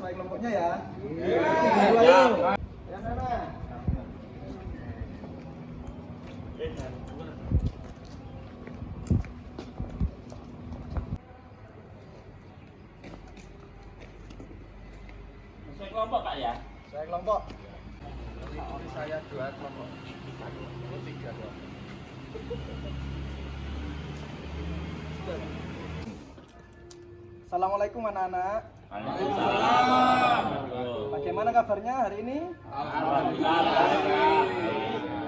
mulai kelompoknya ya. Iya. Ayo. Yang sana. Saya kelompok Pak ya? Saya kelompok. Saya 2 kelompok. 3 dong. Assalamualaikum anak-anak. Waalaikumsalam. Bagaimana kabarnya hari ini?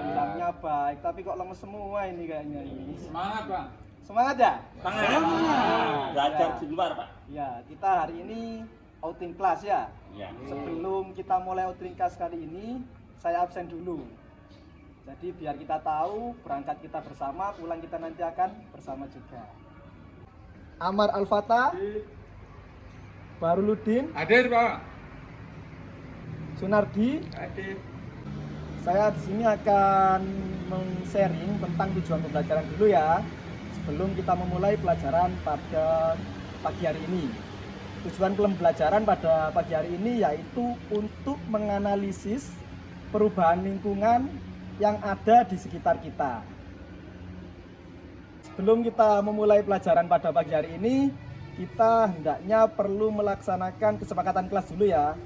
Alhamdulillah baik, tapi kok lemes semua ini kayaknya ini. Semangat, Pak. Semangat ya? Belajar di luar Pak. Ya, kita hari ini outing kelas ya. Iya. Sebelum kita mulai outing kelas kali ini, saya absen dulu. Jadi biar kita tahu berangkat kita bersama, pulang kita nanti akan bersama juga. Amar Al-Fatah, Baruluddin, Hadir, Pak. Sunardi. Hadir. Saya di sini akan men-sharing tentang tujuan pembelajaran dulu ya. Sebelum kita memulai pelajaran pada pagi hari ini. Tujuan pembelajaran pada pagi hari ini yaitu untuk menganalisis perubahan lingkungan yang ada di sekitar kita. Sebelum kita memulai pelajaran pada pagi hari ini, kita hendaknya perlu melaksanakan kesepakatan kelas dulu ya.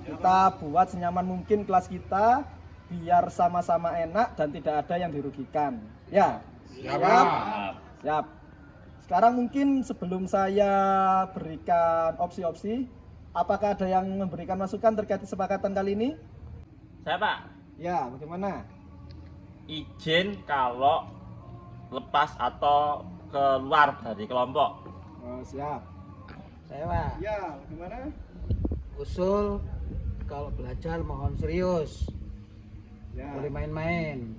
Kita buat senyaman mungkin kelas kita, biar sama-sama enak dan tidak ada yang dirugikan. Ya? Siap? Siap. Sekarang mungkin sebelum saya berikan opsi-opsi, apakah ada yang memberikan masukan terkait kesepakatan kali ini? Saya Pak, Ya, bagaimana? izin kalau lepas atau keluar dari kelompok. Oh, siap. Saya Pak, Ya, bagaimana? usul kalau belajar mohon serius, Ya. boleh main-main.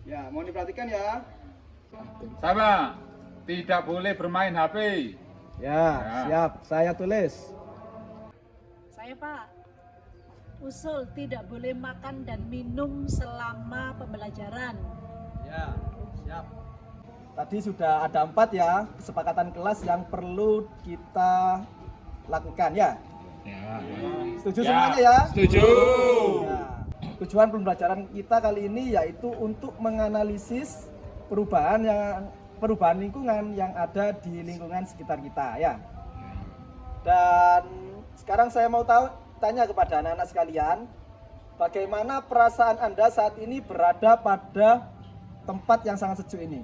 Ya, mohon diperhatikan ya. Sama, tidak boleh bermain HP. Ya, siap. Saya tulis. Saya Pak, usul tidak boleh makan dan minum selama pembelajaran. Ya, siap. Tadi sudah ada 4 ya kesepakatan kelas yang perlu kita lakukan ya. Ya. Setuju semuanya ya? Setuju. Ya. Tujuan pembelajaran kita kali ini yaitu untuk menganalisis perubahan lingkungan yang ada di lingkungan sekitar kita ya. Dan sekarang saya mau tanya kepada anak-anak sekalian, bagaimana perasaan Anda saat ini berada pada tempat yang sangat sejuk ini?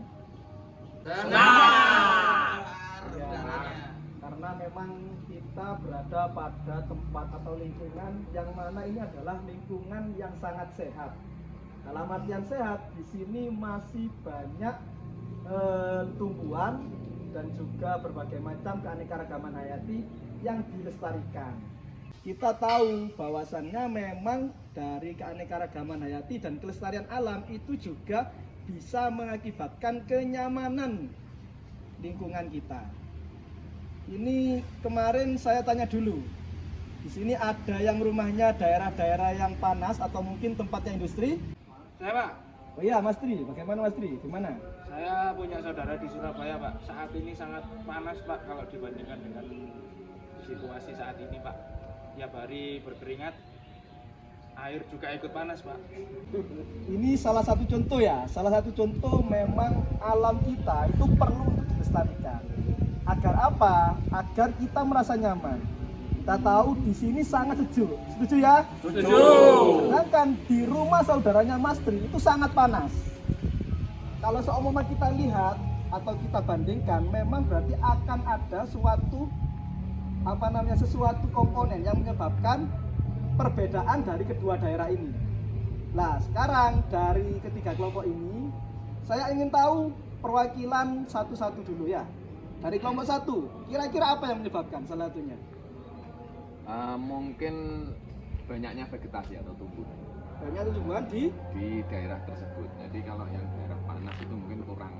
Karena memang kita berada pada tempat atau lingkungan yang mana ini adalah lingkungan yang sangat sehat. Dalam artian sehat, di sini masih banyak tumbuhan dan juga berbagai macam keanekaragaman hayati yang dilestarikan. Kita tahu bahwasannya memang dari keanekaragaman hayati dan kelestarian alam itu juga bisa mengakibatkan kenyamanan lingkungan kita. Ini kemarin saya tanya dulu. Di sini ada yang rumahnya daerah-daerah yang panas atau mungkin tempatnya industri? Saya Pak, Oh iya, Mas Tri. Bagaimana Mas Tri? Gimana? saya punya saudara di Surabaya Pak. Saat ini sangat panas Pak kalau dibandingkan dengan situasi saat ini Pak. Tiap hari berkeringat, air juga ikut panas Pak. Ini salah satu contoh ya. Salah satu contoh memang alam kita itu perlu untuk dilestarikan. Agar apa? Agar kita merasa nyaman. Kita tahu di sini sangat sejuk. Setuju ya? Setuju. Sedangkan di rumah saudaranya Mas Tri itu sangat panas. Kalau seumpama kita lihat atau kita bandingkan, memang berarti akan ada sesuatu komponen yang menyebabkan perbedaan dari kedua daerah ini. Nah, sekarang dari ketiga kelompok ini, saya ingin tahu perwakilan satu-satu dulu ya. Dari kelompok 1, kira-kira apa yang menyebabkan salah satunya? Mungkin banyaknya vegetasi atau tumbuhan Banyak tumbuhan di daerah tersebut. Jadi kalau yang daerah panas itu mungkin kurang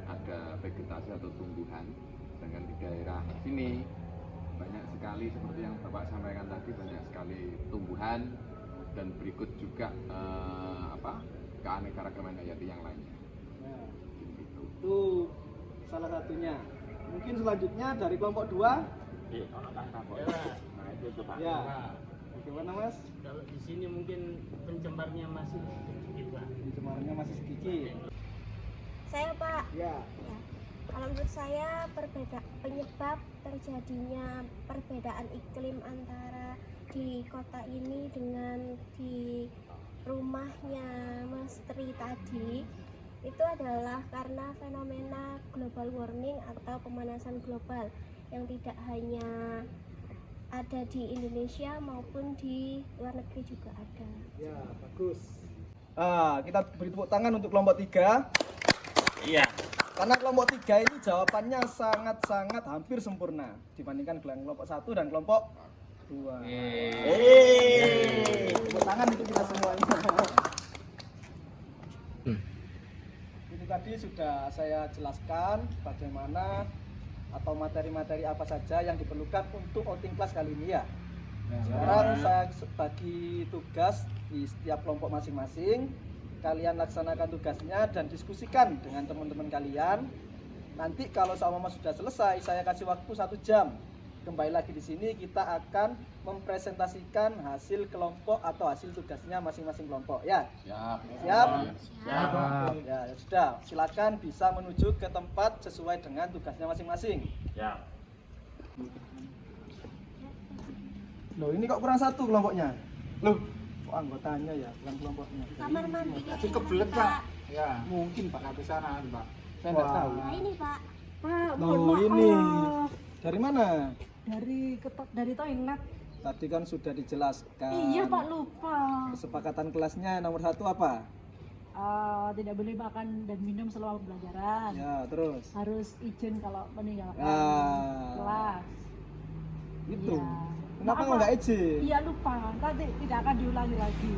ada vegetasi atau tumbuhan. Sedangkan di daerah sini banyak sekali seperti yang Bapak sampaikan tadi, banyak sekali tumbuhan dan berikut juga keanekaragaman hayati yang lainnya. Nah, Gitu. itu salah satunya. Mungkin selanjutnya dari kelompok 2. Gitu, Pak. Ya. Bagaimana Mas? Kalau di sini mungkin pencembarnya masih sedikit, Pak. Pencemarannya masih sedikit. Saya Pak, Ya. ya. Kalau menurut saya penyebab terjadinya perbedaan iklim antara di kota ini dengan di rumahnya Mas Tri tadi itu adalah karena fenomena global warming atau pemanasan global yang tidak hanya ada di Indonesia maupun di luar negeri juga ada. Ya, bagus. Kita beri tepuk tangan untuk kelompok 3. Iya. Karena kelompok 3 ini jawabannya sangat-sangat hampir sempurna dibandingkan dengan kelompok 1 dan kelompok 2. Tepuk tangan untuk kita semuanya. Itu tadi sudah saya jelaskan bagaimana atau materi-materi apa saja yang diperlukan untuk outing class kali ini ya. Sekarang saya bagi tugas di setiap kelompok masing-masing. Kalian laksanakan tugasnya dan diskusikan dengan teman-teman kalian. Nanti kalau seumpama sudah selesai, saya kasih waktu 1 jam. Kembali lagi di sini kita akan mempresentasikan hasil kelompok atau hasil tugasnya masing-masing kelompok ya. Siap. Siap? Siap. Ya, sudah. Silakan bisa menuju ke tempat sesuai dengan tugasnya masing-masing. Ya. Loh, ini kok kurang 1 kelompoknya? Loh, kok anggotanya ya, bukan kelompoknya. Kamar mandi Tapi kayaknya, kebelet, Pak. Pak. Ya, mungkin Pak nanti sana, Pak. Saya nggak Wah. tahu. Nah ini Pak. Pak, Loh, ini dari mana? dari toilet. Tadi kan sudah dijelaskan. Iya Pak, lupa. Kesepakatan kelasnya nomor 1 apa? Tidak boleh makan dan minum selama pembelajaran. Ya, terus. Harus izin kalau meninggalkan Ah. kelas. Itu. Iya. Kenapa Maaf, nggak Pak. izin? Iya lupa, nanti tidak akan diulangi lagi.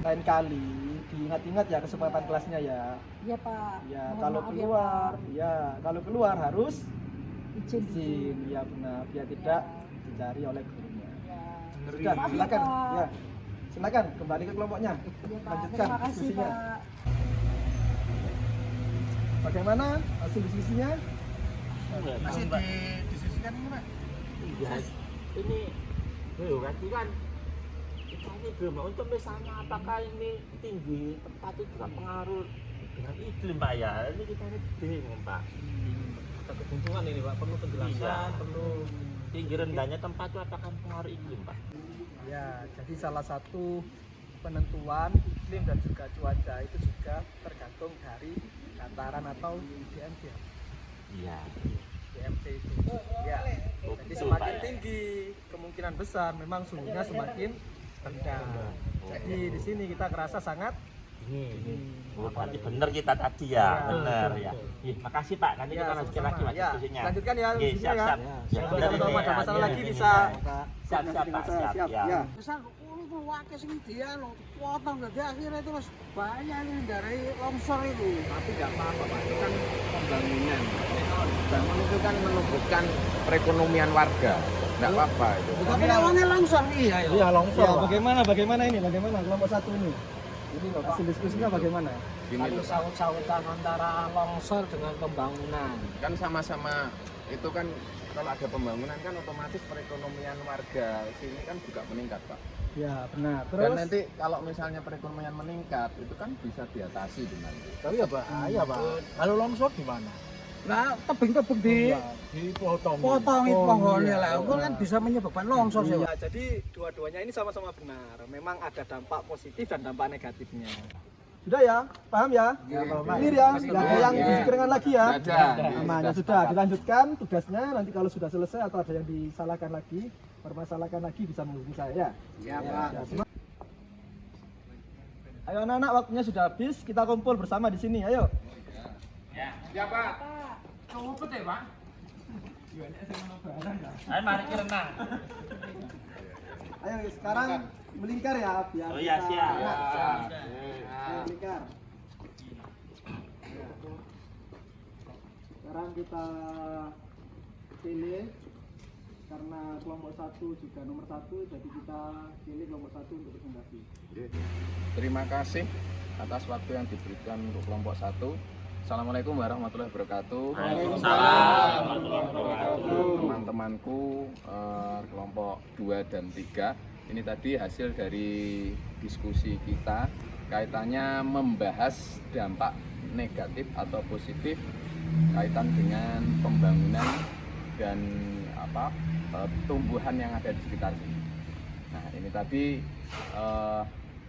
Lain kali diingat-ingat ya kesepakatan kelasnya ya. Iya Pak. Ya, Mohon kalau maaf ya, keluar, Pak. ya, kalau keluar harus izin. izin. Ya benar, biar tidak dicari oleh gurunya. Ya. Sudah, Maaf ya, silakan. Pak. Ya. Silakan kembali ke kelompoknya. Iya, Pak. Lanjutkan Terima kasih diskusinya. Pak. Bagaimana hasil diskusinya? Masih didiskusikan ini, Pak. Iya. Ini kan kita ini belum untuk misalnya apakah ini tinggi tempat itu juga pengaruh dengan iklim Pak ya. Ini kita ini bingung Pak. Ada kebuntuan ini Pak, perlu penjelasan, Iya. perlu Tinggi rendahnya tempat itu apakah pengaruh iklim Pak? Ya, jadi salah satu penentuan iklim dan juga cuaca itu juga tergantung dari dataran atau DMT. Iya. DMT itu. Ya. Oh, Jadi betul, semakin Pak, ya. tinggi kemungkinan besar memang suhunya semakin rendah. Oh. Jadi di sini kita kerasa sangat Oh, berarti benar kita tadi ya, Ya, benar betul, ya. betul. Ih, makasih Pak, nanti kita lanjutkan lagi Pak ya. diskusinya. Lanjutkan ya Oke, diskusinya ya. siap. Nanti benar kalau ini, ada ya. masalah Ini, lagi ini, bisa Siap, koordinasi siap, dengan Pak, saya. siap, ya. Ya. Besar itu wakil sing dia lo potong jadi akhirnya itu Mas banyak ini dari longsor itu. Tapi nggak apa-apa Pak, itu kan pembangunan. Bangun itu kan menumbuhkan perekonomian warga. Nggak apa-apa itu. Tapi awalnya longsor iya ya. Iya, longsor. Ya, bagaimana ini? Bagaimana kelompok 1 ini? Ini hasil diskusinya bagaimana? Gini loh, Saut-sautan antara longsor dengan pembangunan. kan sama-sama itu kan kalau ada pembangunan kan otomatis perekonomian warga sini kan juga meningkat Pak. Ya, benar. Dan Terus nanti kalau misalnya perekonomian meningkat itu kan bisa diatasi dengan Tapi ya bahaya Pak. Kalau longsor gimana? Nah, tebing-tebing dipotong. potongi Oh, pohonnya iya. lah. Itu kan bisa menyebabkan longsor sih. Iya, jadi dua-duanya ini sama-sama benar. Memang ada dampak positif dan dampak negatifnya. Sudah ya? Paham ya? Clear ya? Nggak ada yang disikirkan lagi ya? Ada. Aman, ya sudah. Dilanjutkan tugasnya. Nanti kalau sudah selesai atau ada yang disalahkan lagi, permasalahkan lagi bisa menghubungi saya ya? Siap, Ya, Pak. siap. Ayo anak-anak, waktunya sudah habis. Kita kumpul bersama di sini. Ayo. Ya Pak. Kamu putih Pak. Ayo mari kita renang. Ayo sekarang melingkar ya biar Oh iya, kita- siap. Ya, Ya. ayo melingkar. Ya. Sekarang kita pilih karena kelompok 1 juga nomor 1, jadi kita pilih kelompok 1 untuk presentasi. Terima kasih atas waktu yang diberikan untuk kelompok 1. Assalamualaikum warahmatullahi wabarakatuh. Waalaikumsalam warahmatullahi wabarakatuh. Teman-temanku kelompok 2 dan 3, ini tadi hasil dari diskusi kita kaitannya membahas dampak negatif atau positif kaitan dengan pembangunan dan tumbuhan yang ada di sekitar sini. Nah, ini tadi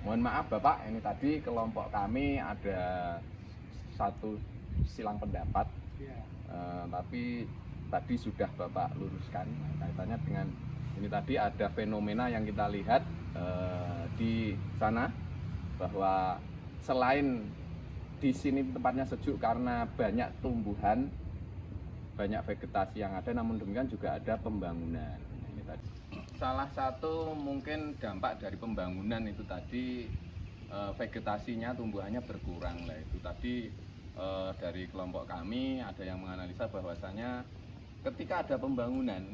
mohon maaf Bapak, ini tadi kelompok kami ada satu silang pendapat, tapi tadi sudah Bapak luruskan kaitannya dengan ini tadi ada fenomena yang kita lihat di sana, bahwa selain di sini tempatnya sejuk karena banyak tumbuhan, banyak vegetasi yang ada, namun demikian juga ada pembangunan. Ini tadi salah satu mungkin dampak dari pembangunan itu tadi vegetasinya, tumbuhannya berkurang lah. Itu tadi dari kelompok kami ada yang menganalisa bahwasanya ketika ada pembangunan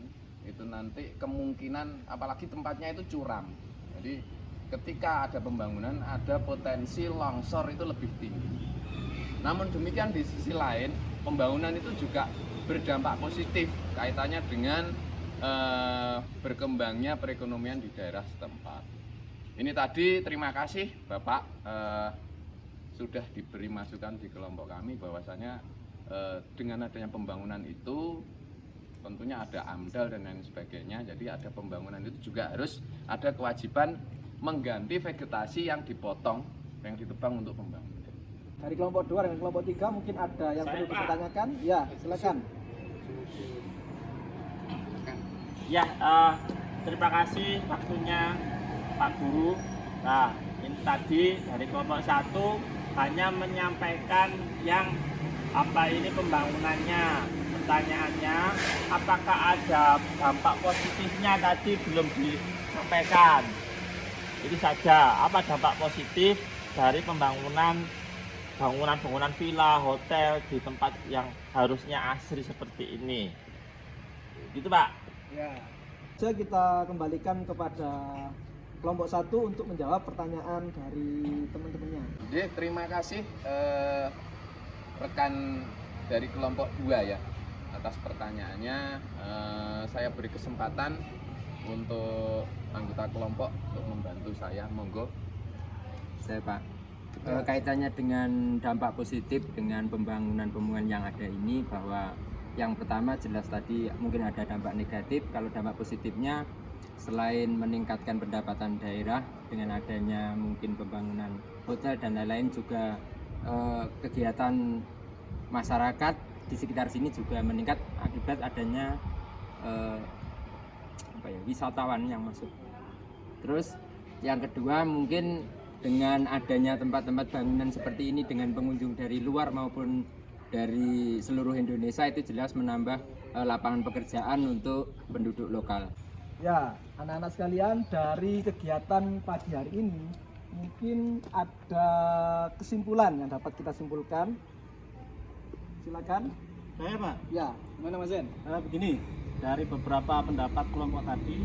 itu nanti kemungkinan, apalagi tempatnya itu curam, jadi ketika ada pembangunan ada potensi longsor itu lebih tinggi. Namun demikian di sisi lain pembangunan itu juga berdampak positif kaitannya dengan berkembangnya perekonomian di daerah setempat. Ini tadi terima kasih Bapak sudah diberi masukan di kelompok kami bahwasanya dengan adanya pembangunan itu tentunya ada AMDAL dan lain sebagainya. Jadi ada pembangunan itu juga harus ada kewajiban mengganti vegetasi yang dipotong, yang ditebang untuk pembangunan. Dari kelompok 2 dengan kelompok 3 mungkin ada yang perlu dipertanyakan? Ya, silakan. Ya, terima kasih waktunya Pak Guru. Nah, ini tadi dari kelompok 1 hanya menyampaikan yang ini pembangunannya. Pertanyaannya, apakah ada dampak positifnya tadi belum disampaikan. Itu saja, apa dampak positif dari bangunan villa, hotel di tempat yang harusnya asri seperti ini. Gitu Pak. Ya. Jadi kita kembalikan kepada kelompok 1 untuk menjawab pertanyaan dari teman-temannya. Jadi terima kasih rekan dari kelompok 2 ya atas pertanyaannya. Saya beri kesempatan untuk anggota kelompok untuk membantu saya, monggo. Saya Pak, kaitannya dengan dampak positif dengan pembangunan yang ada ini, bahwa yang pertama jelas tadi mungkin ada dampak negatif. Kalau dampak positifnya selain meningkatkan pendapatan daerah dengan adanya mungkin pembangunan hotel dan lain-lain, juga kegiatan masyarakat di sekitar sini juga meningkat akibat adanya wisatawan yang masuk. Terus yang kedua mungkin dengan adanya tempat-tempat bangunan seperti ini dengan pengunjung dari luar maupun dari seluruh Indonesia, itu jelas menambah lapangan pekerjaan untuk penduduk lokal. Ya, anak-anak sekalian, dari kegiatan pagi hari ini mungkin ada kesimpulan yang dapat kita simpulkan. Silakan. Saya Pak, Ya, gimana Mas Zen? begini, dari beberapa pendapat kelompok tadi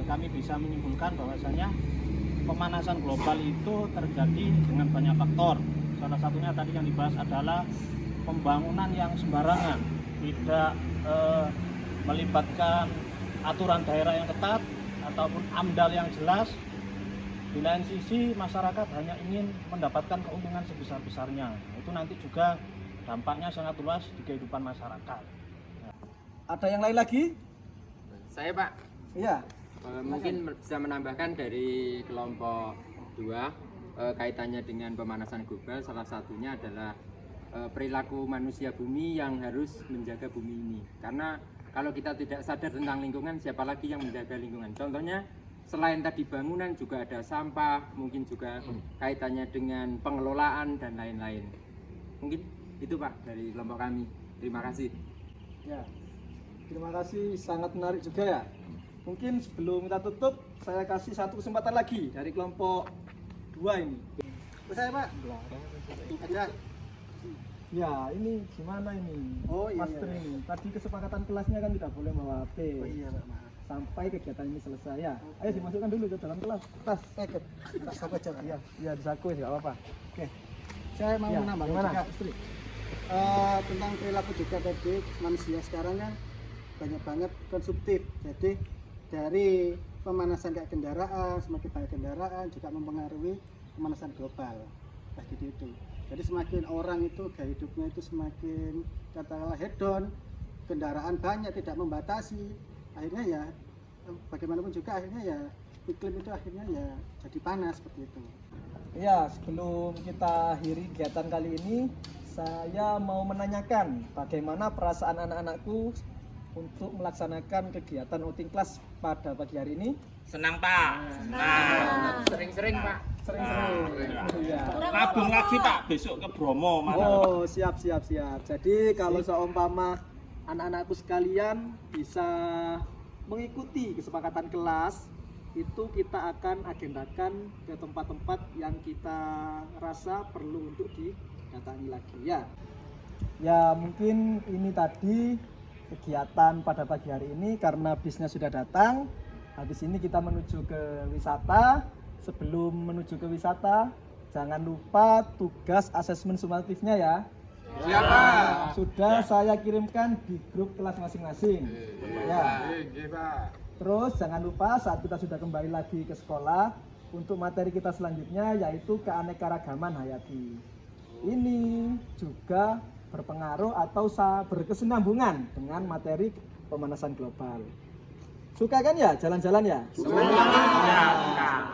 kami bisa menyimpulkan bahwasanya pemanasan global itu terjadi dengan banyak faktor. Salah satunya tadi yang dibahas adalah pembangunan yang sembarangan, tidak melibatkan aturan daerah yang ketat ataupun AMDAL yang jelas. Di lain sisi masyarakat hanya ingin mendapatkan keuntungan sebesar-besarnya. Itu nanti juga dampaknya sangat luas di kehidupan masyarakat. Ada yang lain lagi? Saya Pak, Iya. mungkin bisa menambahkan dari kelompok 2 kaitannya dengan pemanasan global. Salah satunya adalah perilaku manusia bumi yang harus menjaga bumi ini. Karena kalau kita tidak sadar tentang lingkungan, siapa lagi yang menjaga lingkungan? Contohnya selain tadi bangunan juga ada sampah, mungkin juga kaitannya dengan pengelolaan dan lain-lain. Mungkin itu Pak dari kelompok kami. Terima kasih. Ya. Terima kasih, sangat menarik juga ya. Mungkin sebelum kita tutup, saya kasih satu kesempatan lagi dari kelompok 2 ini. Saya Pak. Aja. Ya, ini gimana ini? Oh, iya, Master iya. ini. Tadi kesepakatan kelasnya kan tidak boleh bawa HP. Oh iya Pak, maaf. Sampai kegiatan ini selesai ya. Ayo dimasukkan dulu ke dalam kelas. Tas. Tak sabar aja Pak. Ya, ya disaku ya, enggak apa-apa. Oke. Saya mau Ya, menambah gimana? juga. Istri. Tentang perilaku juga tadi, manusia sekarang kan banyak banget konsumtif. Jadi dari pemanasan kayak kendaraan, semakin banyak kendaraan juga mempengaruhi pemanasan global. Kayak gitu itu. Jadi semakin orang itu gaya hidupnya itu semakin katakanlah hedon, kendaraan banyak tidak membatasi, akhirnya ya bagaimanapun juga akhirnya ya iklim itu akhirnya ya jadi panas seperti itu. Ya, sebelum kita akhiri kegiatan kali ini, saya mau menanyakan bagaimana perasaan anak-anakku untuk melaksanakan kegiatan outing class pada pagi hari ini. Senang Pak. Nah, sering-sering Pak. Sering-sering. Iya. Nabung lagi Pak, besok ke Bromo mana? Oh, siap. Jadi kalau seumpama anak-anakku sekalian bisa mengikuti kesepakatan kelas, itu kita akan agendakan ke tempat-tempat yang kita rasa perlu untuk didatangi lagi ya. Ya mungkin ini tadi kegiatan pada pagi hari ini karena bisnya sudah datang. Habis ini kita menuju ke wisata. Sebelum menuju ke wisata, jangan lupa tugas asesmen sumatifnya ya. Siapa? Sudah saya kirimkan di grup kelas masing-masing. Ya. Terus jangan lupa saat kita sudah kembali lagi ke sekolah, untuk materi kita selanjutnya yaitu keanekaragaman hayati. Ini juga berpengaruh atau berkesinambungan dengan materi pemanasan global. Suka kan ya jalan-jalan ya? Suka.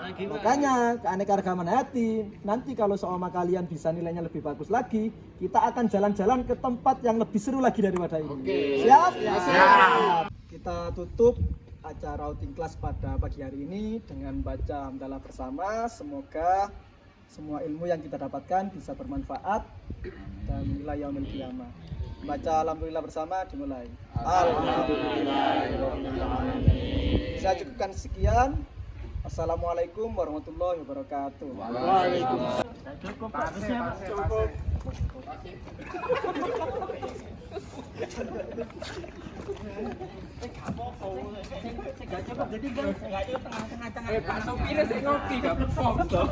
Makanya keanekaragaman hayati, nanti kalau seumpama kalian bisa nilainya lebih bagus lagi, kita akan jalan-jalan ke tempat yang lebih seru lagi daripada ini. Siap? Siap. Kita tutup acara outing class pada pagi hari ini dengan baca hamdalah bersama. Semoga semua ilmu yang kita dapatkan bisa bermanfaat dan ila yaumil qiyamah. Baca alhamdulillah bersama, dimulai. Alhamdulillah. Saya cukupkan sekian. Assalamualaikum warahmatullahi wabarakatuh. Waalaikumsalam. Cukup Pak, cukup. Pak sopirnya sing ngopi gak perform toh.